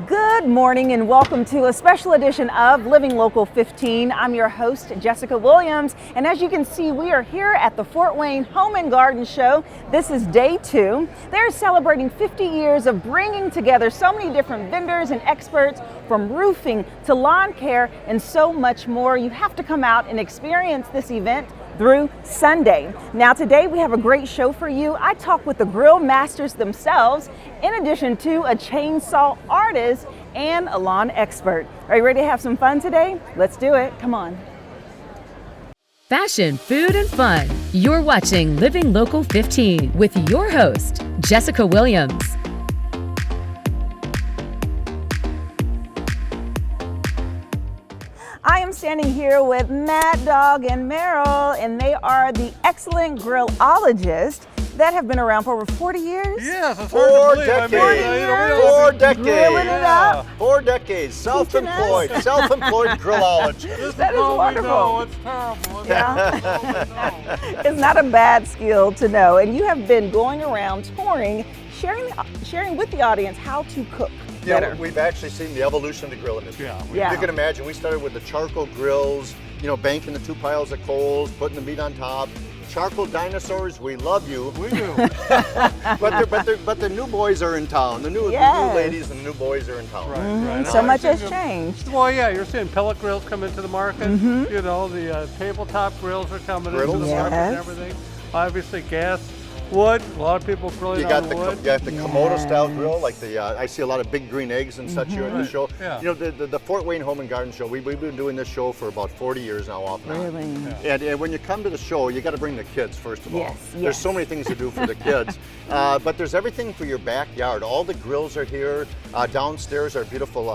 Good morning and welcome to a special edition of Living Local 15. I'm your host, Jessica Williams, and as you can see, we are here at the Fort Wayne Home and Garden Show. This is day 2. They're celebrating 50 years of bringing together so many different vendors and experts from roofing to lawn care and so much more. You have to come out and experience this event through Sunday. Now today we have a great show for you. I talk with the grill masters themselves, in addition to a chainsaw artist and a lawn expert. Are you ready to have some fun today? Let's do it. Come on. Fashion, food, and fun. You're watching Living Local 15 with your host, Jessica Williams. I am standing here with Mad Dog and Merrill, and they are the excellent Grillologists that have been around for over 40 years. Yes, it's hard to believe. 4 decades. Grilling it up. 4 decades. Self-employed grillologist. That is wonderful. It's terrible. Yeah. It's not a bad skill to know, and you have been going around touring, sharing with the audience how to cook better. We've actually seen the evolution of the grill industry. Yeah. You can imagine, we started with the charcoal grills, banking the 2 piles of coals, putting the meat on top. Charcoal dinosaurs, we love you. We do. but the new boys are in town. The new ladies and the new boys are in town. Right. So much has changed. Well, yeah, you're seeing pellet grills come into the market. The tabletop grills are coming into the market and everything. Obviously, gas, wood. A lot of people grilling on wood. You got the Komodo style grill, like I see a lot of big green eggs and such here at the show. Yeah. The Fort Wayne Home and Garden Show, we've been doing this show for about 40 years now, off and on. Really? And when you come to the show, you got to bring the kids, first of all. Yes. There's so many things to do for the kids. But there's everything for your backyard. All the grills are here. Downstairs are beautiful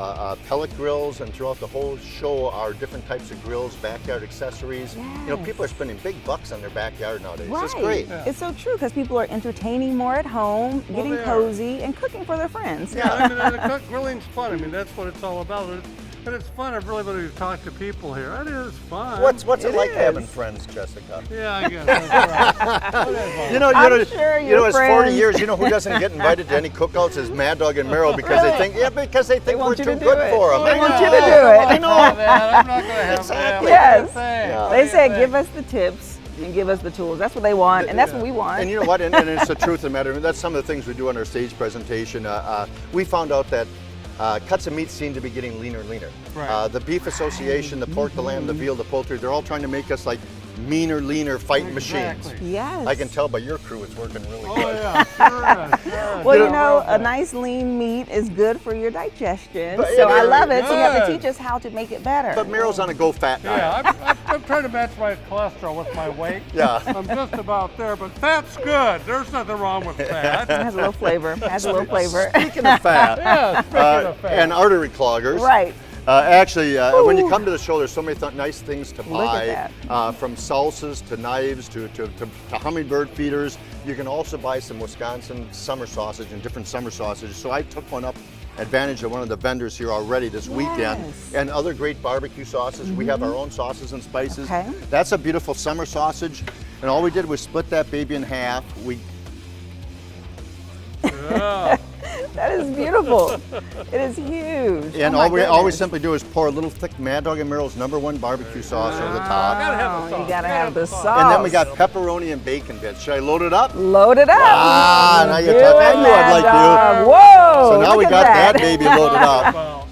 pellet grills, and throughout the whole show are different types of grills, backyard accessories. Yes. People are spending big bucks on their backyard nowadays. Right. It's great. Yeah. It's so true because people are entertaining more at home, getting cozy, and cooking for their friends. Yeah, grilling's fun. That's what it's all about. And it's fun. I've really wanted to talk to people here. It is fun. What's it like having friends, Jessica? Yeah, I guess that's right. I'm sure your it's friends. 40 years. You know who doesn't get invited to any cookouts is Mad Dog and Merrill because they think we're too good for them. They want you to do it. I know. I'm not going to have that. Yes. They say, give us the tips and give us the tools. That's what they want, and that's what we want. And you know what? And it's the truth of the matter. That's some of the things we do on our stage presentation. We found out that cuts of meat seem to be getting leaner and leaner. Right. The Beef Association, the pork, the lamb, the veal, the poultry, they're all trying to make us like meaner, leaner fighting machines. Yes. I can tell by your crew it's working really good. Yeah, sure. Well, a nice lean meat is good for your digestion. So I love it. So you have to teach us how to make it better. But Merrill's on a go-fat diet. Yeah, I'm trying to match my cholesterol with my weight. Yeah. I'm just about there, but fat's good. There's nothing wrong with fat. It has a little flavor. Speaking of fat, of fat. and artery cloggers. Right. When you come to the show, there's so many nice things to buy, from salsas to knives to hummingbird feeders. You can also buy some Wisconsin summer sausage and different summer sausages. So I took advantage of one of the vendors here already this weekend, and other great barbecue sauces. We have our own sauces and spices. Okay. That's a beautiful summer sausage, and all we did was split that baby in half. That is beautiful. It is huge. And all we simply do is pour a little thick Mad Dog and Merrill's #1 barbecue sauce over the top. You gotta have the sauce. And then we got pepperoni and bacon bits. Should I load it up? Load it up. Now you're talking. I knew I'd like you. Whoa. So now we look got at that baby loaded up.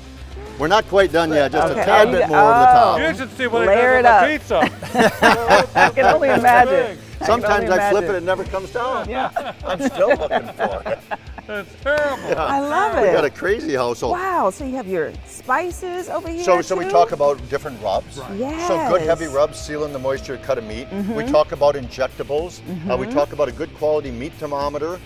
We're not quite done yet, just a tad bit more over the top. You should see what Layer it does with the pizza. I can only imagine. Sometimes I flip it, it never comes down. Yeah. I'm still looking for it. It's terrible. I love it. We got a crazy household. Wow, so you have your spices over here So we talk about different rubs. Right. Yes. So good heavy rubs seal in the moisture cut of meat. We talk about injectables. We talk about a good quality meat thermometer.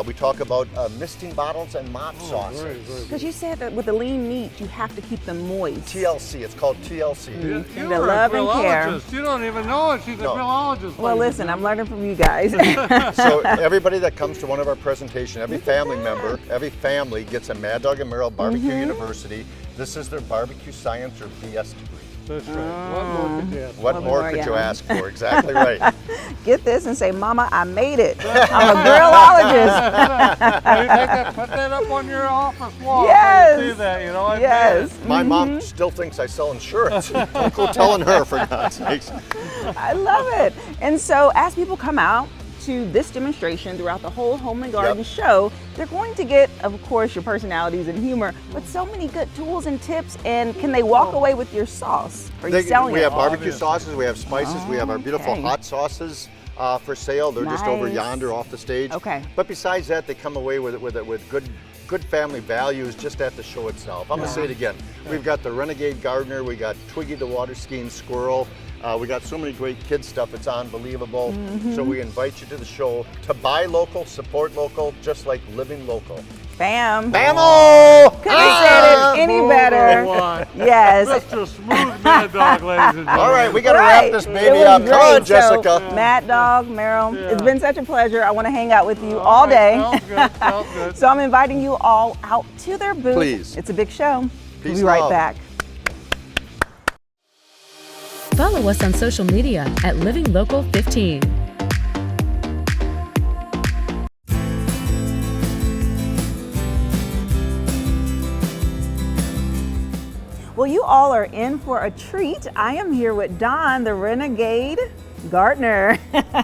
We talk about misting bottles and mop sauces. Because you said that with the lean meat, you have to keep them moist. TLC, it's called TLC. You're The a love and care. grillologist. You don't even know it. She's a grillologist. Well, listen, I'm learning from you guys. So everybody that comes to one of our presentations, every family member, every family gets a Mad Dog and Merrill Barbecue University. This is their barbecue science or BS degree. That's right. What more could you ask? What more could you ask for? Exactly right. Get this and say, Mama, I made it. I'm a grillologist. Put that up on your office wall. Yes. So you see that, you know. I Yes. My mom still thinks I sell insurance. Don't go telling her, for God's sakes. I love it. And so as people come out to this demonstration throughout the whole Home and Garden show, they're going to get, of course, your personalities and humor, but so many good tools and tips. And can they walk away with your sauce? Are you selling We it? have barbecue sauces, we have spices, we have our beautiful hot sauces for sale. They're just over yonder off the stage. Okay. But besides that, they come away with good family values just at the show itself. I'm gonna say it again. We've got the Renegade Gardener, we got Twiggy the water skiing squirrel. We got so many great kids stuff, it's unbelievable. So we invite you to the show to buy local, support local, just like living local. Bam. Bam-o! Couldn't have said it any better. Yes. Mr. Smooth Mad Dog, ladies and gentlemen. All right, we gotta wrap this baby up. Come on, Jessica. So, Mad Dog Merrill, it's been such a pleasure. I want to hang out with you all day. Sounds good, sounds good. So I'm inviting you all out to their booth. Please. It's a big show. We'll Peace be right love. back. Follow us on social media at Living Local 15. Well, you all are in for a treat. I am here with Don, the Renegade Gardener.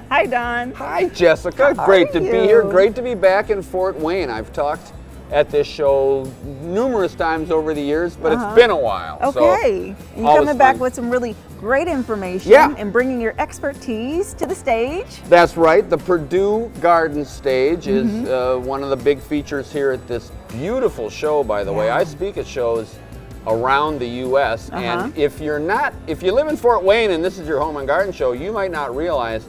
Hi, Don. Hi, Jessica. Great to be here. Great to be back in Fort Wayne. I've talked at this show numerous times over the years, but it's been a while. Okay. So You're coming back with some really great information and bringing your expertise to the stage. That's right. The Purdue Garden Stage is one of the big features here at this beautiful show, by the way. I speak at shows around the U.S. and if you live in Fort Wayne and this is your home and garden show, you might not realize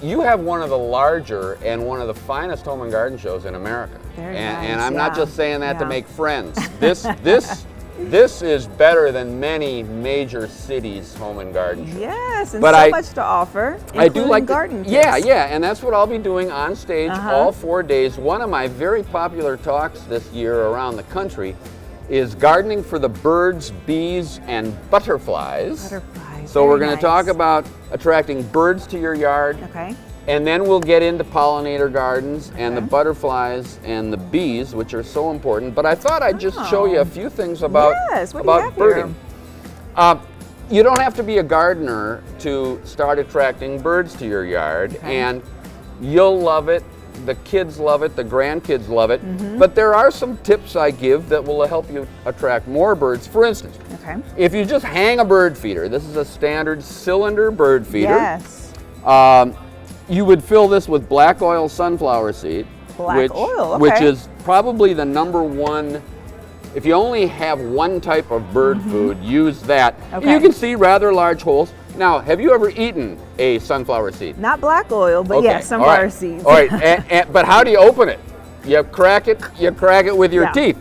you have one of the larger and one of the finest home and garden shows in America. And I'm not just saying that to make friends. This is better than many major cities' home and garden shows. Yes, and but so much to offer. I do like garden tips. Yeah, and that's what I'll be doing on stage all 4 days. One of my very popular talks this year around the country is gardening for the birds, bees, and butterflies. So we're going to talk about attracting birds to your yard. Okay. And then we'll get into pollinator gardens and the butterflies and the bees, which are so important. But I thought I'd just show you a few things about, birding. You don't have to be a gardener to start attracting birds to your yard, and you'll love it. The kids love it, the grandkids love it, but there are some tips I give that will help you attract more birds. For instance, if you just hang a bird feeder, this is a standard cylinder bird feeder. Yes. You would fill this with black oil sunflower seed, which is probably the #1. If you only have one type of bird food, use that. You can see rather large holes. Now, have you ever eaten a sunflower seed? Not black oil, but yes, sunflower seeds. All right, but how do you open it? You crack it with your teeth.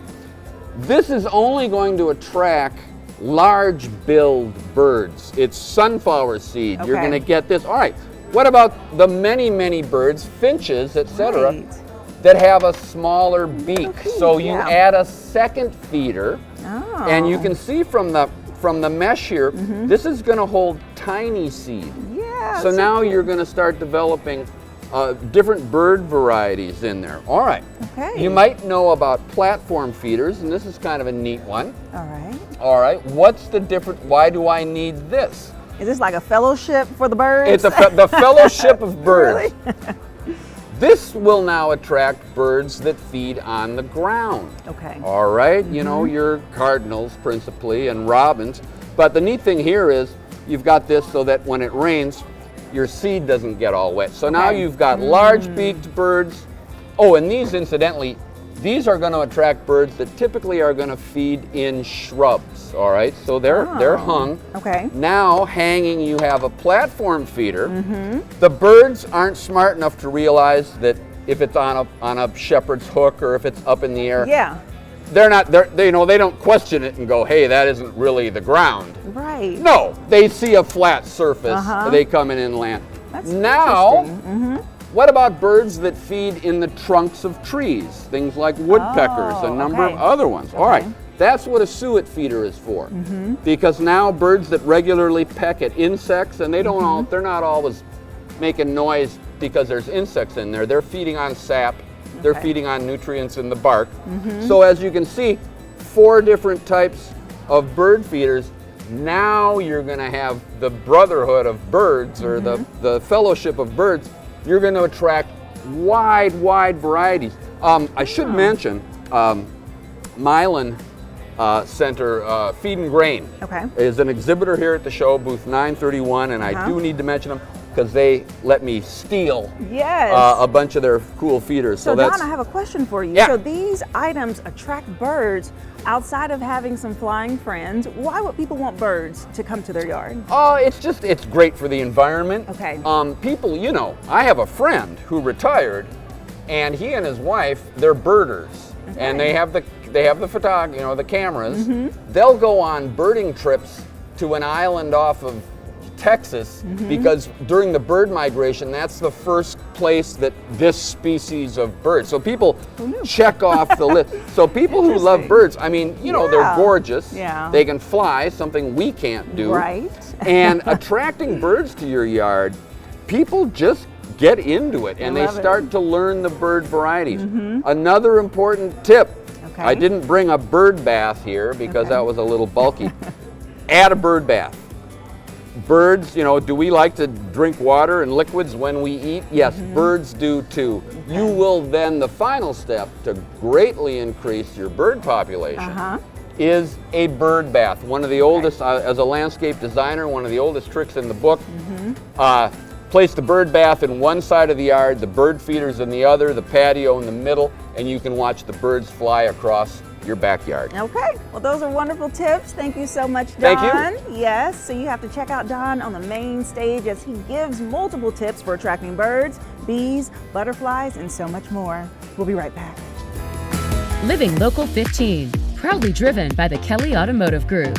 This is only going to attract large-billed birds. It's sunflower seed. You're going to get this. All right, what about the many, many birds, finches, etc., that have a smaller beak? So you add a second feeder, and you can see from the mesh here, this is going to hold tiny seed. So now you're going to start developing different bird varieties in there. All right. You might know about platform feeders, and this is kind of a neat one. All right. What's the difference? Why do I need this? Is this like a fellowship for the birds? It's the fellowship of birds. Really? This will now attract birds that feed on the ground. All right, you know, your cardinals principally and robins. But the neat thing here is you've got this so that when it rains, your seed doesn't get all wet. So now you've got large-beaked birds. Oh, and these, incidentally, these are going to attract birds that typically are going to feed in shrubs. All right, so they're hung. Now, hanging, you have a platform feeder. The birds aren't smart enough to realize that if it's on a shepherd's hook or if it's up in the air. They don't question it and go, hey, that isn't really the ground. No, they see a flat surface. They come in and land. Now, What about birds that feed in the trunks of trees? Things like woodpeckers, a number of other ones. All right, that's what a suet feeder is for. Because now birds that regularly peck at insects, and they don't they're not always making noise because there's insects in there. They're feeding on sap. They're feeding on nutrients in the bark. So as you can see, 4 different types of bird feeders. Now you're going to have the brotherhood of birds, or the fellowship of birds. You're going to attract wide varieties. I should mention Milan Center Feed and Grain is an exhibitor here at the show, booth 931, and I do need to mention them because they let me steal a bunch of their cool feeders. So Don, I have a question for you. So these items attract birds outside of having some flying friends. Why would people want birds to come to their yard? Oh, it's great for the environment. People, you know, I have a friend who retired, and he and his wife, they're birders, and they have the photog, you know, the cameras. They'll go on birding trips to an island off of Texas because during the bird migration, that's the first place that this species of bird. So people check off the list. So people who love birds, I mean, you know, they're gorgeous. They can fly, something we can't do. And attracting birds to your yard, people just get into it and they start to learn the bird varieties. Another important tip, I didn't bring a bird bath here because that was a little bulky. Add a bird bath. Birds, you know, do we like to drink water and liquids when we eat? Yes, birds do too. You will then, the final step to greatly increase your bird population is a bird bath. One of the oldest, as a landscape designer, one of the oldest tricks in the book. Place the bird bath in one side of the yard, the bird feeders in the other, the patio in the middle, and you can watch the birds fly across your backyard. Okay, well those are wonderful tips. Thank you so much, Don. Thank you. Yes, so you have to check out Don on the main stage as he gives multiple tips for attracting birds, bees, butterflies, and so much more. We'll be right back. Living Local 15, proudly driven by the Kelly Automotive Group.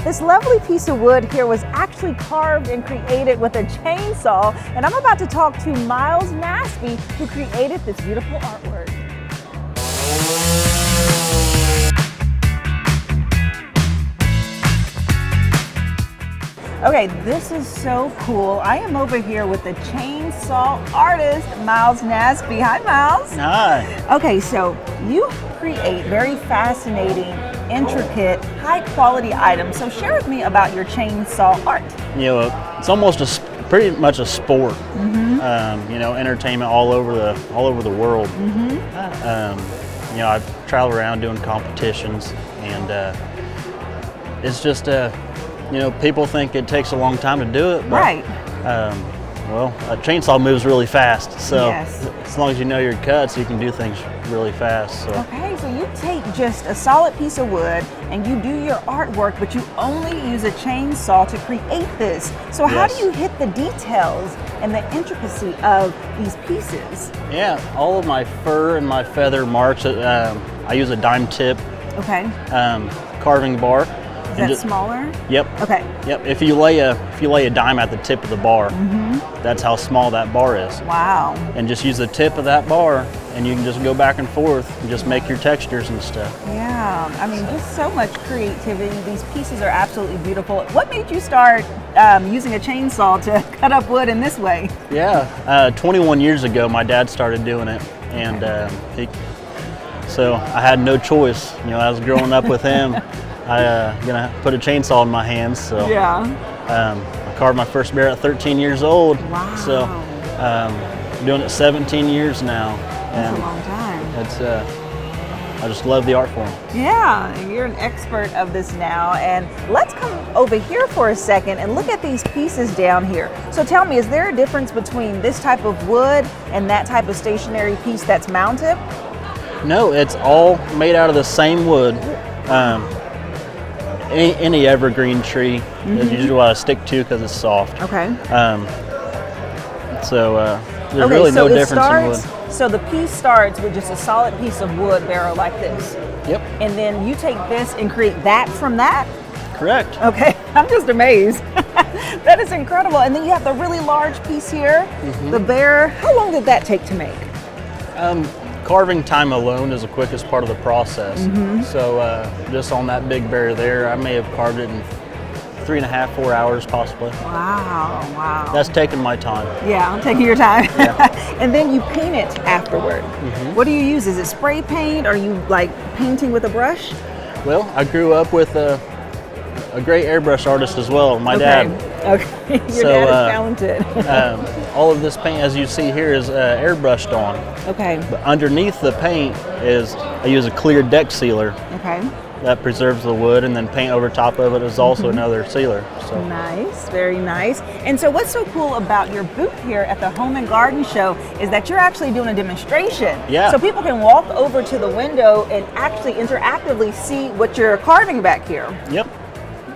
This lovely piece of wood here was actually carved and created with a chainsaw, and I'm about to talk to Myles Nasby, who created this beautiful artwork. Okay, this is so cool. I am over here with the Chainsaw Artist Myles Nasby. Hi, Myles. Hi. Okay, so you create very fascinating, intricate, high-quality items. So share with me about your chainsaw art. You know, it's almost pretty much a sport. You know, entertainment all over the world. You know, I've traveled around doing competitions, and it's just you know, people think it takes a long time to do it, but well, a chainsaw moves really fast, so as long as you know your cuts, you can do things really fast. So. Okay, so you take just a solid piece of wood and you do your artwork, but you only use a chainsaw to create this. So how do you hit the details and the intricacy of these pieces? Yeah, all of my fur and my feather marks, I use a dime tip carving bar. Is that smaller? Yep. Okay. Yep. If you lay a dime at the tip of the bar, that's how small that bar is. Wow. And just use the tip of that bar, and you can just go back and forth and just make your textures and stuff. Yeah. I mean, just so much creativity. These pieces are absolutely beautiful. What made you start using a chainsaw to cut up wood in this way? Yeah. 21 years ago, my dad started doing it, and so I had no choice. You know, I was growing up with him. I gonna put a chainsaw in my hands, so I carved my first bear at 13 years old. Wow. So doing it 17 years now. That's a long time. It's I just love the art form. Yeah, you're an expert of this now, and let's come over here for a second and look at these pieces down here. So tell me, is there a difference between this type of wood and that type of stationary piece that's mounted? No, it's all made out of the same wood. Any evergreen tree is usually what I stick to because it's soft. Okay. There's really no difference in wood. So the piece starts with just a solid piece of wood barrel like this. Yep. And then you take this and create that from that? Correct. Okay, I'm just amazed. That is incredible. And then you have the really large piece here, the bear. How long did that take to make? Carving time alone is the quickest part of the process. So just on that big bear there, I may have carved it in 3.5, 4 hours possibly. Wow, wow. That's taking my time. Yeah, I'm taking your time. Yeah. And then you paint it afterward. What do you use? Is it spray paint? Are you like painting with a brush? Well, I grew up with a great airbrush artist as well, my dad. Okay, your dad is talented. All of this paint, as you see here, is airbrushed on. Okay. But underneath the paint is, I use a clear deck sealer. Okay. That preserves the wood, and then paint over top of it is also another sealer. So. Nice, very nice. And so what's so cool about your booth here at the Home and Garden Show is that you're actually doing a demonstration. Yeah. So people can walk over to the window and actually interactively see what you're carving back here. Yep.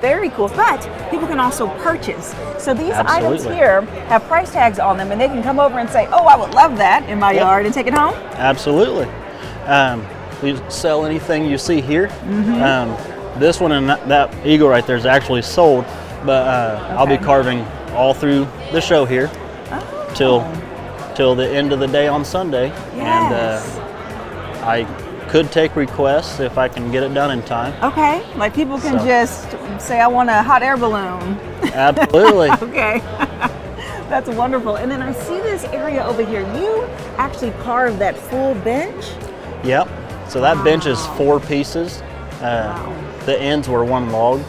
Very cool, but people can also purchase. So these Absolutely. items here have price tags on them, and they can come over and say, oh, I would love that in my yard, and take it home? Absolutely. We sell anything you see here. This one and that eagle right there is actually sold, but I'll be carving all through the show here till the end of the day on Sunday. Yes. And I could take requests if I can get it done in time. Okay, like people can just say, I want a hot air balloon. Absolutely. Okay. That's wonderful. And then I see this area over here. You actually carved that full bench? Yep. So that bench is 4 pieces. The ends were 1 log.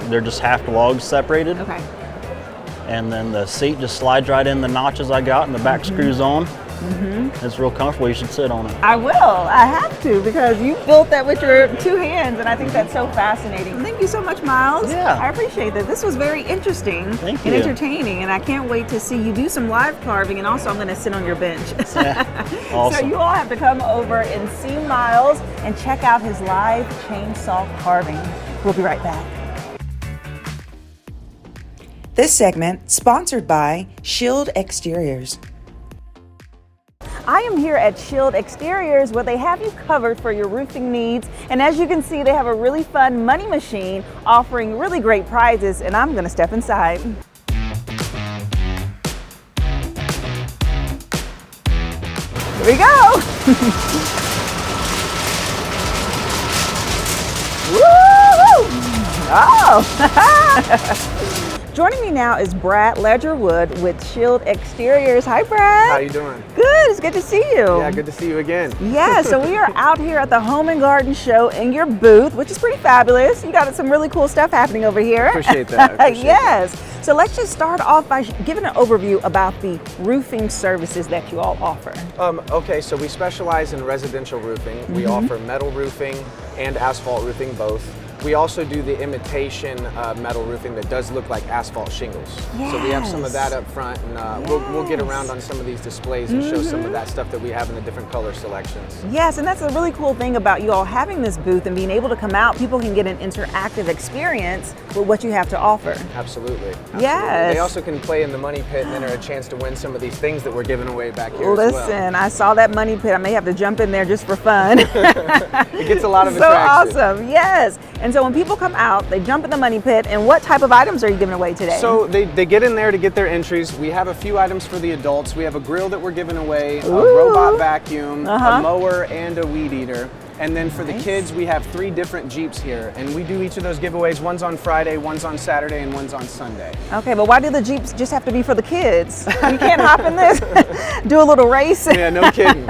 They're just half logs separated. Okay. And then the seat just slides right in the notches I got, and the back screws on. It's real comfortable. You should sit on it. I will. I have to, because you built that with your 2 hands, and I think that's so fascinating. Thank you so much, Myles. Yeah. I appreciate that. This was very interesting and entertaining, and I can't wait to see you do some live carving, and also I'm going to sit on your bench. Awesome. So you all have to come over and see Myles and check out his live chainsaw carving. We'll be right back. This segment sponsored by Shield Exteriors. I am here at Shield Exteriors, where they have you covered for your roofing needs. And as you can see, they have a really fun money machine offering really great prizes, and I'm gonna step inside. Here we go. Woo! Oh! Joining me now is Brad Ledgerwood with Shield Exteriors. Hi, Brad. How you doing? Good. It's good to see you. Yeah, good to see you again. Yeah, so we are out here at the Home and Garden Show in your booth, which is pretty fabulous. You got some really cool stuff happening over here. Appreciate that. Yes. So let's just start off by giving an overview about the roofing services that you all offer. Okay, so we specialize in residential roofing. We offer metal roofing and asphalt roofing both. We also do the imitation metal roofing that does look like asphalt shingles. Yes. So we have some of that up front, and we'll get around on some of these displays and show some of that stuff that we have in the different color selections. Yes, and that's a really cool thing about you all having this booth and being able to come out. People can get an interactive experience with what you have to offer. Absolutely. Yes. They also can play in the money pit and enter a chance to win some of these things that we're giving away back here Listen, as well. I saw that money pit. I may have to jump in there just for fun. It gets a lot of so attraction. Awesome, yes. And so when people come out, they jump in the money pit, and what type of items are you giving away today? So they get in there to get their entries. We have a few items for the adults. We have a grill that we're giving away, a robot vacuum, a mower, and a weed eater. And then for the kids, we have 3 different Jeeps here, and we do each of those giveaways. One's on Friday, one's on Saturday, and one's on Sunday. Okay, but why do the Jeeps just have to be for the kids? You can't hop in this, do a little race? Yeah, no kidding.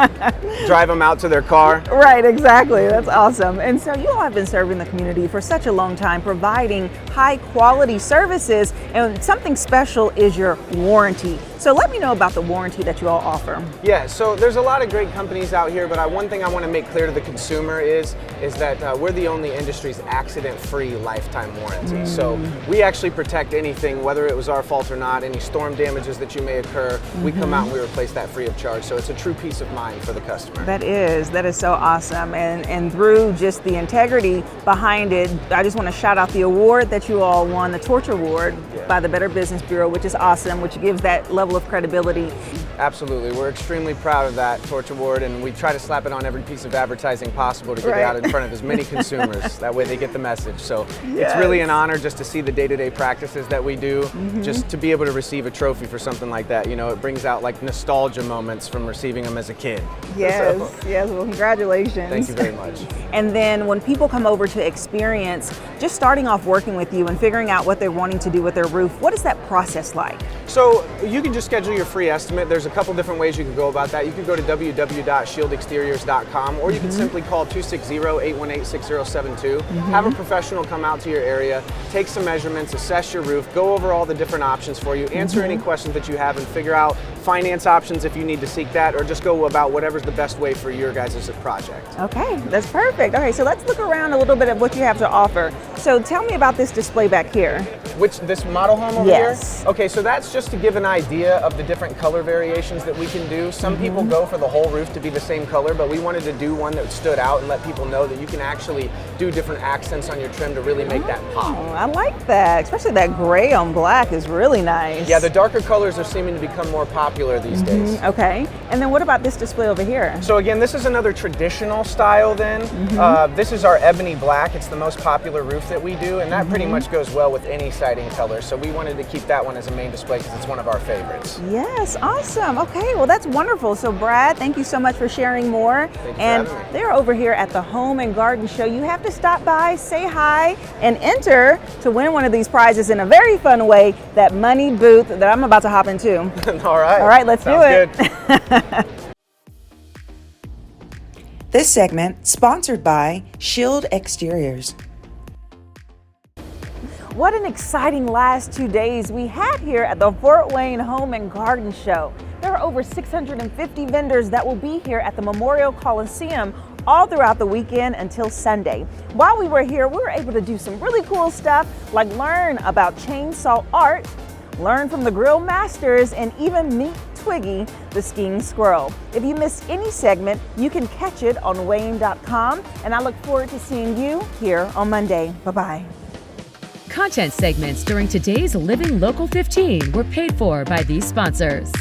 Drive them out to their car. Right, exactly. That's awesome. And so you all have been serving the community for such a long time, providing high quality services, and something special is your warranty. So let me know about the warranty that you all offer. Yeah, so there's a lot of great companies out here, but one thing I want to make clear to the consumer is that we're the only industry's accident-free lifetime warranty. So we actually protect anything, whether it was our fault or not, any storm damages that you may occur, we come out and we replace that free of charge. So it's a true peace of mind for the customer. That is so awesome. And through just the integrity behind it, I just want to shout out the award that you all won, the Torch Award by the Better Business Bureau, which is awesome, which gives that level of credibility. Absolutely. We're extremely proud of that Torch Award, and we try to slap it on every piece of advertising possible to get it out in front of as many consumers. That way they get the message. So it's really an honor just to see the day-to-day practices that we do, just to be able to receive a trophy for something like that. You know, it brings out like nostalgia moments from receiving them as a kid. Yes, yes, well, congratulations. Thank you very much. And then when people come over to experience, just starting off working with you and figuring out what they're wanting to do with their roof, what is that process like? So you can just schedule your free estimate. There's a couple different ways you can go about that. You can go to www.shieldexteriors.com, or you can simply call 260-818-6072. Have a professional come out to your area, take some measurements, assess your roof, go over all the different options for you, answer any questions that you have, and figure out finance options if you need to seek that, or just go about whatever's the best way for your guys' project. Okay, that's perfect. Okay, so let's look around a little bit of what you have to offer. So tell me about this display back here. This model home over here? Okay, so that's just to give an idea of the different color variations that we can do. Some people go for the whole roof to be the same color, but we wanted to do one that stood out and let people know that you can actually do different accents on your trim to really make that pop. I like that, especially that gray on black is really nice. Yeah, the darker colors are seeming to become more popular these days. Okay, and then what about this display over here? So again, this is another traditional style then. This is our ebony black. It's the most popular roof that we do, and that pretty much goes well with any siding color. So we wanted to keep that one as a main display because it's one of our favorites. Yes, awesome. Okay, well that's wonderful. So Brad, thank you so much for sharing more. And they're over here at the Home and Garden Show. You have to stop by, say hi, and enter to win one of these prizes in a very fun way, that money booth that I'm about to hop into. All right. All right, let's do it. This segment sponsored by Shield Exteriors. What an exciting last 2 days we had here at the Fort Wayne Home and Garden Show. There are over 650 vendors that will be here at the Memorial Coliseum all throughout the weekend until Sunday. While we were here, we were able to do some really cool stuff like learn about chainsaw art, learn from the grill masters, and even meet Twiggy, the skiing squirrel. If you missed any segment, you can catch it on WANE.com, and I look forward to seeing you here on Monday. Bye-bye. Content segments during today's Living Local 15 were paid for by these sponsors.